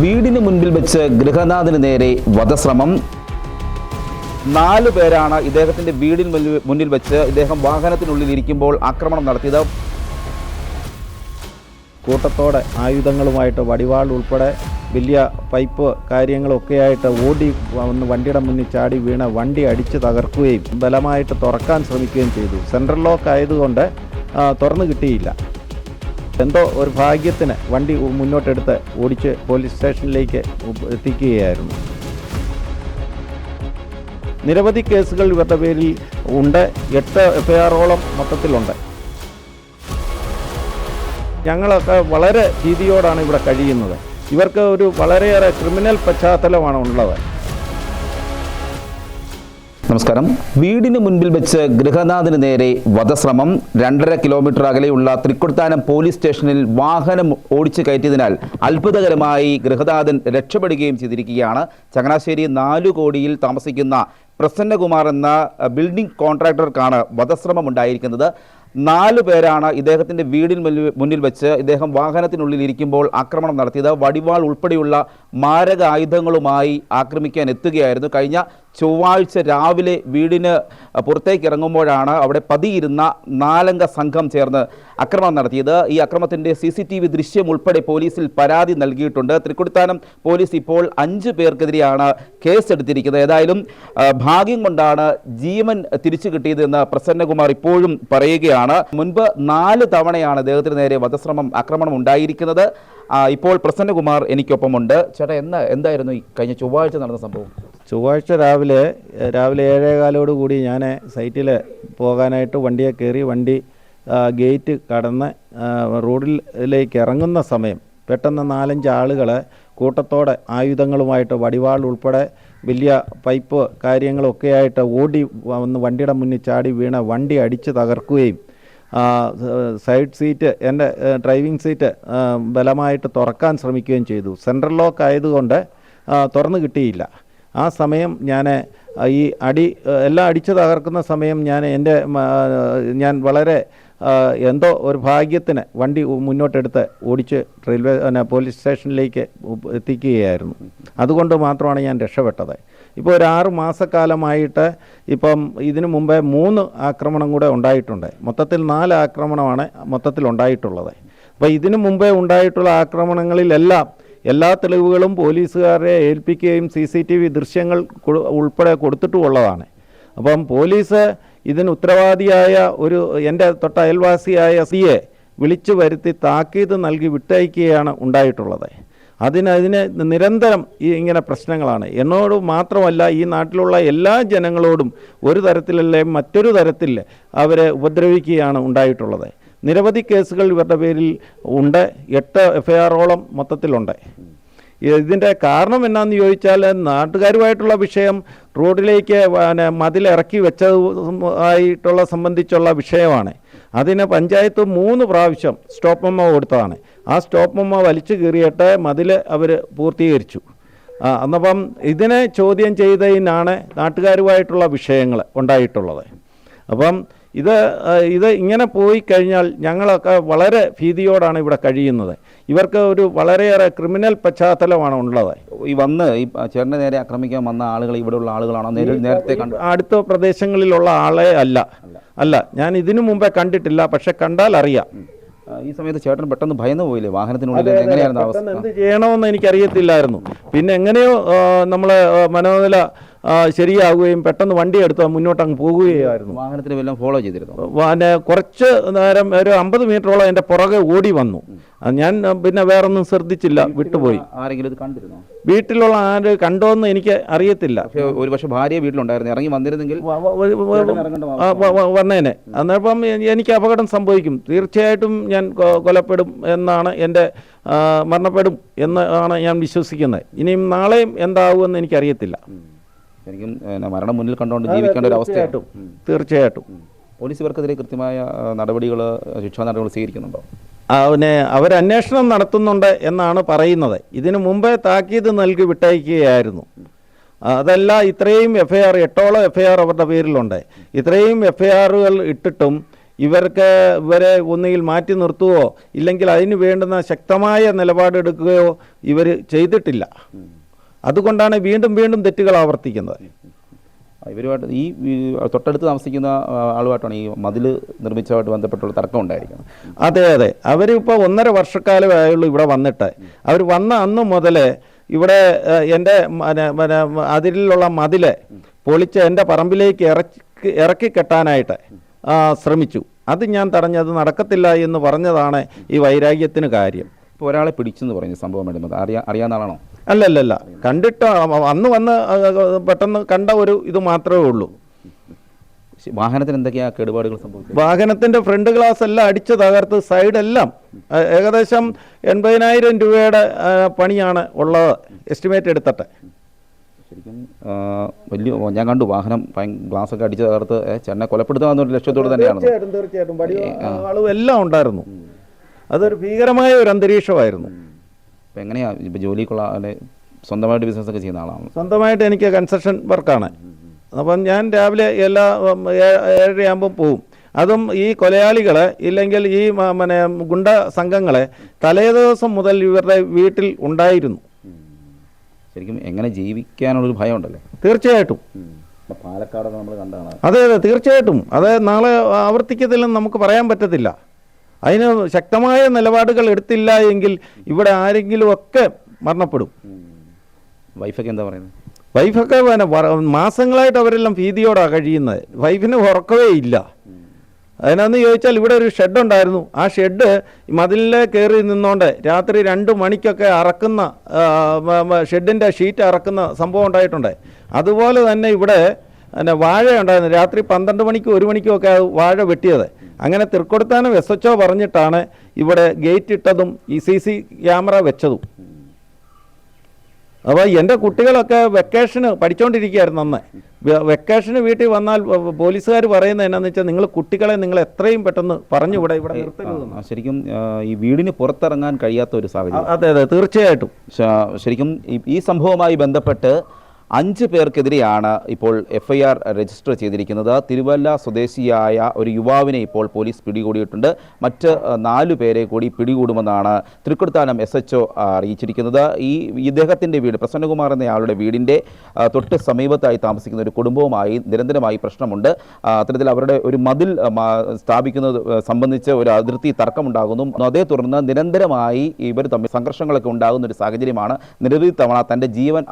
വീടിന് മുൻപിൽ വെച്ച് ഗൃഹനാഥന് നേരെ വധശ്രമം. 4 പേരാണ് ഇദ്ദേഹത്തിൻ്റെ വീടിന് മുന്നിൽ വെച്ച് ഇദ്ദേഹം വാഹനത്തിനുള്ളിൽ ഇരിക്കുമ്പോൾ ആക്രമണം നടത്തിയത്. കൂട്ടത്തോടെ ആയുധങ്ങളുമായിട്ട് വടിവാൾ ഉൾപ്പെടെ വലിയ പൈപ്പ് കാര്യങ്ങളൊക്കെയായിട്ട് ഓടി വന്ന് വണ്ടിയുടെ മുന്നിൽ ചാടി വീണ വണ്ടി അടിച്ച് തകർക്കുകയും ബലമായിട്ട് തുറക്കാൻ ശ്രമിക്കുകയും ചെയ്തു. സെൻട്രൽ ലോക്ക് ആയതുകൊണ്ട് തുറന്നു കിട്ടിയില്ല. എന്തോ ഒരു ഭാഗ്യത്തിന് വണ്ടി മുന്നോട്ടെടുത്ത് ഓടിച്ച് പോലീസ് സ്റ്റേഷനിലേക്ക് എത്തിക്കുകയായിരുന്നു. നിരവധി കേസുകൾ ഇവരുടെ പേരിൽ ഉണ്ട്. 8 എഫ്ഐആറോളം മൊത്തത്തിലുണ്ട്. ഞങ്ങളൊക്കെ വളരെ ഭീതിയോടാണ് ഇവിടെ കഴിയുന്നത്. ഇവർക്ക് ഒരു വളരെയേറെ ക്രിമിനൽ പശ്ചാത്തലമാണ് ഉള്ളത്. നമസ്കാരം. വീടിന് മുൻപിൽ വെച്ച് ഗൃഹനാഥന് നേരെ വധശ്രമം. 2.5 കിലോമീറ്റർ അകലെയുള്ള തൃക്കൊടിത്താനം പോലീസ് സ്റ്റേഷനിൽ വാഹനം ഓടിച്ചു കയറ്റിയതിനാൽ അത്ഭുതകരമായി ഗൃഹനാഥൻ രക്ഷപ്പെടുകയും ചെയ്തിരിക്കുകയാണ്. ചങ്ങനാശ്ശേരി 4 കോടിയിൽ താമസിക്കുന്ന പ്രസന്നകുമാർ എന്ന ബിൽഡിംഗ് കോൺട്രാക്ടർക്കാണ് വധശ്രമം ഉണ്ടായിരിക്കുന്നത്. 4 പേരാണ് ഇദ്ദേഹത്തിൻ്റെ വീടിന് മുന്നിൽ വെച്ച് ഇദ്ദേഹം വാഹനത്തിനുള്ളിൽ ഇരിക്കുമ്പോൾ ആക്രമണം നടത്തിയത്. വടിവാൾ ഉൾപ്പെടെയുള്ള മാരക ആയുധങ്ങളുമായി ആക്രമിക്കാൻ എത്തുകയായിരുന്നു. കഴിഞ്ഞ ചൊവ്വാഴ്ച രാവിലെ വീടിന് പുറത്തേക്ക് ഇറങ്ങുമ്പോഴാണ് അവിടെ പതിയിരുന്ന 4 അംഗ സംഘം ചേർന്ന് ആക്രമണം നടത്തിയത്. ഈ അക്രമത്തിൻ്റെ CCTV ദൃശ്യം ഉൾപ്പെടെ പോലീസിൽ പരാതി നൽകിയിട്ടുണ്ട്. തൃക്കൊടിത്താനം പോലീസ് ഇപ്പോൾ 5 പേർക്കെതിരെയാണ് കേസെടുത്തിരിക്കുന്നത്. ഏതായാലും ഭാഗ്യം കൊണ്ടാണ് ജീവൻ തിരിച്ചു കിട്ടിയതെന്ന് പ്രസന്നകുമാർ ഇപ്പോഴും പറയുകയാണ്. മുൻപ് 4 തവണയാണ് അദ്ദേഹത്തിന് നേരെ ആക്രമണം ഉണ്ടായിരിക്കുന്നത്. ഇപ്പോൾ പ്രസന്നകുമാർ എനിക്കൊപ്പമുണ്ട്. ചേട്ടാ, എന്തായിരുന്നു ഈ കഴിഞ്ഞ ചൊവ്വാഴ്ച നടന്ന സംഭവം? ചൊവ്വാഴ്ച രാവിലെ 7:15 കൂടി ഞാൻ സൈറ്റിൽ പോകാനായിട്ട് വണ്ടിയെ കയറി വണ്ടി ഗേറ്റ് കടന്ന് റോഡിലേക്ക് ഇറങ്ങുന്ന സമയം പെട്ടെന്ന് 4-5 ആളുകൾ കൂട്ടത്തോടെ ആയുധങ്ങളുമായിട്ട് വടിവാൾ ഉൾപ്പെടെ വലിയ പൈപ്പ് കാര്യങ്ങളൊക്കെയായിട്ട് ഓടി വന്ന് വണ്ടിയുടെ മുന്നിൽ ചാടി വീണ വണ്ടി അടിച്ച് തകർക്കുകയും സൈഡ് സീറ്റ്, എൻ്റെ ഡ്രൈവിംഗ് സീറ്റ് ബലമായിട്ട് തുറക്കാൻ ശ്രമിക്കുകയും ചെയ്തു. സെൻട്രൽ ലോക്ക് ആയതുകൊണ്ട് തുറന്നു കിട്ടിയില്ല. ആ സമയം ഞാൻ ഈ എല്ലാം അടിച്ചു തകർക്കുന്ന സമയം ഞാൻ വളരെ എന്തോ ഒരു ഭാഗ്യത്തിന് വണ്ടി മുന്നോട്ടെടുത്ത് ഓടിച്ച് പോലീസ് സ്റ്റേഷനിലേക്ക് എത്തിക്കുകയായിരുന്നു. അതുകൊണ്ട് മാത്രമാണ് ഞാൻ രക്ഷപ്പെട്ടത്. ഇപ്പോൾ ഒരു 6 മാസക്കാലമായിട്ട് ഇപ്പം ഇതിനു മുമ്പേ 3 ആക്രമണം കൂടെ ഉണ്ടായിട്ടുണ്ട്. മൊത്തത്തിൽ 4 ആക്രമണമാണ് മൊത്തത്തിൽ ഉണ്ടായിട്ടുള്ളത്. അപ്പോൾ ഇതിനു മുമ്പേ ഉണ്ടായിട്ടുള്ള ആക്രമണങ്ങളിലെല്ലാം എല്ലാ തെളിവുകളും പോലീസുകാരെ ഏൽപ്പിക്കുകയും CCTV ദൃശ്യങ്ങൾ ഉൾപ്പെടെ കൊടുത്തിട്ടുമുള്ളതാണ്. അപ്പം പോലീസ് ഇതിന് ഉത്തരവാദിയായ എൻ്റെ തൊട്ട അയൽവാസിയായ സിയെ വിളിച്ചു വരുത്തി താക്കീത് നൽകി വിട്ടയക്കുകയാണ് ഉണ്ടായിട്ടുള്ളത്. അതിന് നിരന്തരം ഇങ്ങനെ പ്രശ്നങ്ങളാണ്. എന്നോട് മാത്രമല്ല, ഈ നാട്ടിലുള്ള എല്ലാ ജനങ്ങളോടും ഒരു തരത്തിലല്ലേ മറ്റൊരു തരത്തിൽ അവരെ ഉപദ്രവിക്കുകയാണ് ഉണ്ടായിട്ടുള്ളത്. നിരവധി കേസുകൾ ഇവരുടെ പേരിൽ ഉണ്ട്. 8 എഫ്ഐആറോളം മൊത്തത്തിലുണ്ട്. ഇതിൻ്റെ കാരണം എന്നാന്ന് ചോദിച്ചാൽ, നാട്ടുകാരുമായിട്ടുള്ള വിഷയം റോഡിലേക്ക് മതിലിറക്കി വെച്ചതായിട്ടുള്ള സംബന്ധിച്ചുള്ള വിഷയമാണ്. അതിന് പഞ്ചായത്ത് 3 പ്രാവശ്യം സ്റ്റോപ്പ് മെമ്മോ കൊടുത്തതാണ്. ആ സ്റ്റോപ്പ് മെമ്മോ വലിച്ചു കീറിയിട്ട് മതിൽ അവർ പൂർത്തീകരിച്ചു. എന്നപ്പം ഇതിനെ ചോദ്യം ചെയ്തതിനാണ് നാട്ടുകാരുമായിട്ടുള്ള വിഷയങ്ങൾ ഉണ്ടായിട്ടുള്ളത്. അപ്പം ഇത് ഇങ്ങനെ പോയി കഴിഞ്ഞാൽ ഞങ്ങളൊക്കെ വളരെ ഭീതിയോടാണ് ഇവിടെ കഴിയുന്നത്. ഇവർക്ക് ഒരു വളരെയേറെ ക്രിമിനൽ പശ്ചാത്തലമാണ് ഉള്ളത്. ഈ ചേട്ടൻ്റെ നേരെ ആക്രമിക്കാൻ വന്ന ആളുകൾ ഇവിടെയുള്ള ആളുകളാണോ? നേരത്തെ അടുത്ത പ്രദേശങ്ങളിലുള്ള ആളെ അല്ല ഞാൻ ഇതിനു മുമ്പേ കണ്ടിട്ടില്ല. പക്ഷെ കണ്ടാൽ അറിയാം. ഈ സമയത്ത് ചേട്ടൻ പെട്ടെന്ന് ഭയന്നു പോയില്ലേ? വാഹനത്തിനുള്ളിൽ എങ്ങനെയായിരുന്നു അവസ്ഥ? എന്ത് ചെയ്യണമെന്ന് എനിക്കറിയത്തില്ലായിരുന്നു. പിന്നെ എങ്ങനെയോ നമ്മൾ മനോനില ശരിയാവുകയും പെട്ടെന്ന് വണ്ടി എടുത്ത് മുന്നോട്ടങ്ങ് പോകുകയായിരുന്നു. വാഹനത്തിന് വല്ലതും ഫോളോ ചെയ്തിരുന്നു? കുറച്ച് നേരം ഒരു 50 മീറ്ററോളം എൻ്റെ പുറകെ ഓടി വന്നു. ഞാൻ പിന്നെ വേറൊന്നും ശ്രദ്ധിച്ചില്ല, വിട്ടുപോയി. ആരെങ്കിലും ഇത് കണ്ടിരുന്നോ? വീട്ടിലുള്ള ആര് കണ്ടോന്ന് എനിക്ക് അറിയത്തില്ല. ഒരു പക്ഷേ ഭാര്യ വീട്ടിലുണ്ടായിരുന്നു. ഇറങ്ങി വന്നിരുന്നെങ്കിൽ വന്നേനെ. അന്നേരം എനിക്ക് അപകടം സംഭവിക്കും. തീർച്ചയായിട്ടും ഞാൻ കൊലപ്പെടും എന്നാണ് മരണപ്പെടും എന്നാണ് ഞാൻ വിശ്വസിക്കുന്നത്. ഇനിയും നാളെയും എന്താവുമെന്ന് എനിക്കറിയത്തില്ല. ശരിക്കും മരണം മുന്നിൽ കണ്ടുകൊണ്ട് ജീവിക്കേണ്ട ഒരു അവസ്ഥയായിട്ടും തീർച്ചയായിട്ടും പോലീസ് ഇവർക്കെതിരെ കൃത്യമായ ശിക്ഷാ നടപടികൾ സ്വീകരിക്കുന്നുണ്ടോ? അവരന്വേഷണം നടത്തുന്നുണ്ട് എന്നാണ് പറയുന്നത്. ഇതിനു മുമ്പേ താക്കീത് നൽകി വിട്ടയക്കുകയായിരുന്നു. അതല്ല, ഇത്രയും എഫ്ഐആർ 8ഓളം എഫ്ഐആർ അവരുടെ പേരിലുണ്ട്. ഇത്രയും എഫ്ഐആറുകൾ ഇട്ടിട്ടും ഇവരെ ഒന്നുകിൽ മാറ്റി നിർത്തുകയോ ഇല്ലെങ്കിൽ അതിന് വേണ്ടുന്ന ശക്തമായ നിലപാടെടുക്കുകയോ ഇവർ ചെയ്തിട്ടില്ല. അതുകൊണ്ടാണ് വീണ്ടും വീണ്ടും തെറ്റുകൾ ആവർത്തിക്കുന്നത്. ഇവരുമായിട്ട് ഈ തൊട്ടടുത്ത് താമസിക്കുന്ന ആളുമായിട്ടാണ് ഈ മതിൽ നിർമ്മിച്ചതുമായിട്ട് ബന്ധപ്പെട്ടുള്ള തർക്കം ഉണ്ടായിരിക്കുന്നത്. അതെ അതെ, അവരിപ്പോൾ 1.5 വർഷക്കാലമേ ആയുള്ളൂ ഇവിടെ വന്നിട്ട്. അവർ വന്ന അന്ന് മുതൽ ഇവിടെ എൻ്റെ അതിലുള്ള മതിൽ പൊളിച്ച് എൻ്റെ പറമ്പിലേക്ക് ഇറക്കി കെട്ടാനായിട്ട് ശ്രമിച്ചു. അത് ഞാൻ തടഞ്ഞത് നടക്കത്തില്ല എന്ന് പറഞ്ഞതാണ് ഈ വൈരാഗ്യത്തിന് കാര്യം. ഇപ്പോൾ ഒരാളെ പിടിച്ചെന്ന് പറഞ്ഞു, സംഭവം വേണ്ടുന്നത് അറിയാവുന്ന ആളാണോ? അല്ലല്ല, കണ്ടിട്ട് വന്ന് പെട്ടെന്ന് കണ്ട ഒരു ഇത് മാത്രമേ ഉള്ളൂ. വാഹനത്തിന് എന്തൊക്കെയാണ് കേടുപാടുകൾ സംഭവിച്ചത്? വാഹനത്തിൻ്റെ ഫ്രണ്ട് ഗ്ലാസ് എല്ലാം അടിച്ച് തകർത്ത് സൈഡെല്ലാം ഏകദേശം 80,000 രൂപയുടെ പണിയാണ് ഉള്ളത് എസ്റ്റിമേറ്റ് എടുത്തിട്ട്. ശരിക്കും വലിയ ഞാൻ കണ്ടു വാഹനം ഗ്ലാസ്സൊക്കെ അടിച്ച് തകർത്ത് ചെന്നെ കൊലപ്പെടുത്താമെന്നൊരു ലക്ഷ്യത്തോട് തന്നെയാണ്. തീർച്ചയായിട്ടും ആളും എല്ലാം ഉണ്ടായിരുന്നു. അതൊരു ഭീകരമായ ഒരു അന്തരീക്ഷമായിരുന്നു. അപ്പം എങ്ങനെയാണ് ഇപ്പോൾ ജോലിക്കുള്ള സ്വന്തമായിട്ട് ബിസിനസ്സൊക്കെ ചെയ്യുന്ന ആളാണ്? സ്വന്തമായിട്ട് എനിക്ക് കൺസ്ട്രക്ഷൻ വർക്കാണ്. അപ്പം ഞാൻ രാവിലെ എല്ലാ 7:30 ആകുമ്പം പോവും. അതും ഈ കൊലയാളികളെ ഇല്ലെങ്കിൽ ഈ ഗുണ്ട സംഘങ്ങളെ തലേദിവസം മുതൽ ഇവരുടെ വീട്ടിൽ ഉണ്ടായിരുന്നു. ശരിക്കും എങ്ങനെ ജീവിക്കാനുള്ളൊരു ഭയം ഉണ്ടല്ലേ? തീർച്ചയായിട്ടും. പാലക്കാടൊക്കെ നമ്മൾ കണ്ടാണ്. അതെ അതെ, തീർച്ചയായിട്ടും. അത് നാളെ ആവർത്തിക്കത്തില്ലെന്ന് നമുക്ക് പറയാൻ പറ്റത്തില്ല. അതിന് ശക്തമായ നിലപാടുകൾ എടുത്തില്ല എങ്കിൽ ഇവിടെ ആരെങ്കിലുമൊക്കെ മരണപ്പെടും. വൈഫൊക്കെ എന്താ പറയുന്നത്? വൈഫൊക്കെ മാസങ്ങളായിട്ട് അവരെല്ലാം ഭീതിയോടാണ് കഴിയുന്നത്. വൈഫിന് ഉറക്കവേ ഇല്ല. അതിനാന്ന് ചോദിച്ചാൽ ഇവിടെ ഒരു ഷെഡ് ഉണ്ടായിരുന്നു. ആ ഷെഡ് മതിലിലെ കയറി നിന്നുകൊണ്ട് രാത്രി 2 മണിക്കൊക്കെ അറക്കുന്ന ഷെഡിൻ്റെ ഷീറ്റ് അറക്കുന്ന സംഭവം ഉണ്ടായിട്ടുണ്ട്. അതുപോലെ തന്നെ ഇവിടെ വാഴ ഉണ്ടായിരുന്നു. രാത്രി 12 മണിക്കും 1 മണിക്കും ഒക്കെ വാഴ വെട്ടിയത്. അങ്ങനെ തൃക്കൊടുത്താനം SHO പറഞ്ഞിട്ടാണ് ഇവിടെ ഗേറ്റ് ഇട്ടതും ഈ CC ക്യാമറ വെച്ചതും. അപ്പോൾ എൻ്റെ കുട്ടികളൊക്കെ വെക്കേഷന് പഠിച്ചുകൊണ്ടിരിക്കുകയായിരുന്നു അന്ന്. വെക്കേഷന് വീട്ടിൽ വന്നാൽ പോലീസുകാർ പറയുന്നത് എന്നാന്ന് വെച്ചാൽ നിങ്ങൾ കുട്ടികളെ നിങ്ങൾ എത്രയും പെട്ടെന്ന് പറഞ്ഞു ഇവിടെ നിർത്തരുതെന്ന്. ശരിക്കും ഈ വീടിന് പുറത്തിറങ്ങാൻ കഴിയാത്ത ഒരു സാഹചര്യം. അതെ അതെ, തീർച്ചയായിട്ടും. ശരിക്കും ഈ സംഭവവുമായി ബന്ധപ്പെട്ട് 5 പേർക്കെതിരെയാണ് ഇപ്പോൾ FIR രജിസ്റ്റർ ചെയ്തിരിക്കുന്നത്. തിരുവല്ല സ്വദേശിയായ ഒരു യുവാവിനെ ഇപ്പോൾ പോലീസ് പിടികൂടിയിട്ടുണ്ട്. മറ്റ് 4 പേരെ കൂടി പിടികൂടുമെന്നാണ് തൃക്കൊടുത്താനം SHO അറിയിച്ചിരിക്കുന്നത്. ഇദ്ദേഹത്തിൻ്റെ വീട്, പ്രസന്നകുമാർ എന്നയാളുടെ വീടിൻ്റെ തൊട്ട് സമീപത്തായി താമസിക്കുന്ന ഒരു കുടുംബവുമായി നിരന്തരമായി പ്രശ്നമുണ്ട്. അത്തരത്തിൽ അവരുടെ ഒരു മതിൽ സ്ഥാപിക്കുന്നത് സംബന്ധിച്ച് ഒരു അതിർത്തി തർക്കമുണ്ടാകുന്നു. അതേ തുടർന്ന് നിരന്തരമായി ഇവർ തമ്മിൽ സംഘർഷങ്ങളൊക്കെ ഉണ്ടാകുന്ന ഒരു സാഹചര്യമാണ്. നിരവധി തവണ തൻ്റെ ജീവൻ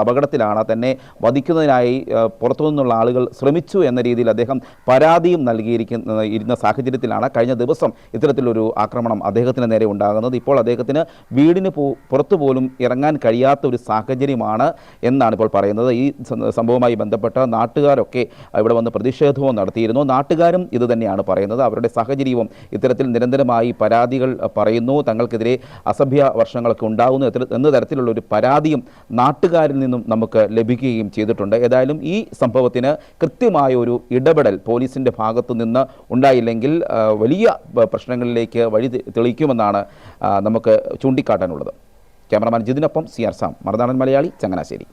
അപകടത്തിലാണ്, തന്നെ വധിക്കുന്നതിനായി പുറത്തുനിന്നുള്ള ആളുകൾ ശ്രമിച്ചു എന്ന രീതിയിൽ അദ്ദേഹം പരാതിയും ഇരുന്ന സാഹചര്യത്തിലാണ് കഴിഞ്ഞ ദിവസം ഇത്തരത്തിലൊരു ആക്രമണം അദ്ദേഹത്തിന് നേരെ ഉണ്ടാകുന്നത്. ഇപ്പോൾ അദ്ദേഹത്തിന് വീടിന് പുറത്തു പോലും ഇറങ്ങാൻ കഴിയാത്ത ഒരു സാഹചര്യമാണ് എന്നാണ് ഇപ്പോൾ പറയുന്നത്. ഈ സംഭവവുമായി ബന്ധപ്പെട്ട നാട്ടുകാരൊക്കെ ഇവിടെ വന്ന് പ്രതിഷേധവും നടത്തിയിരുന്നു. നാട്ടുകാരും ഇത് തന്നെയാണ് പറയുന്നത്. അവരുടെ സാഹചര്യവും ഇത്തരത്തിൽ നിരന്തരമായി പരാതികൾ പറയുന്നു. തങ്ങൾക്കെതിരെ അസഭ്യ വർഷങ്ങളൊക്കെ ഉണ്ടാകുന്നു എന്ന തരത്തിലുള്ള ഒരു പരാതിയും നാട്ടുകാരിൽ നിന്നും നമുക്ക് ലഭിക്കുകയും ചെയ്തിട്ടുണ്ട്. ഏതായാലും ഈ സംഭവത്തിന് കൃത്യമായ ഒരു ഇടപെടൽ പോലീസിൻ്റെ ഭാഗത്തു നിന്ന് ഉണ്ടായില്ലെങ്കിൽ വലിയ പ്രശ്നങ്ങളിലേക്ക് വഴി തെളിയിക്കുമെന്നാണ് നമുക്ക് ചൂണ്ടിക്കാട്ടാനുള്ളത്. Cameraman ജിതിനൊപ്പം CR Sam, Marunadan Malayali, Changanassery.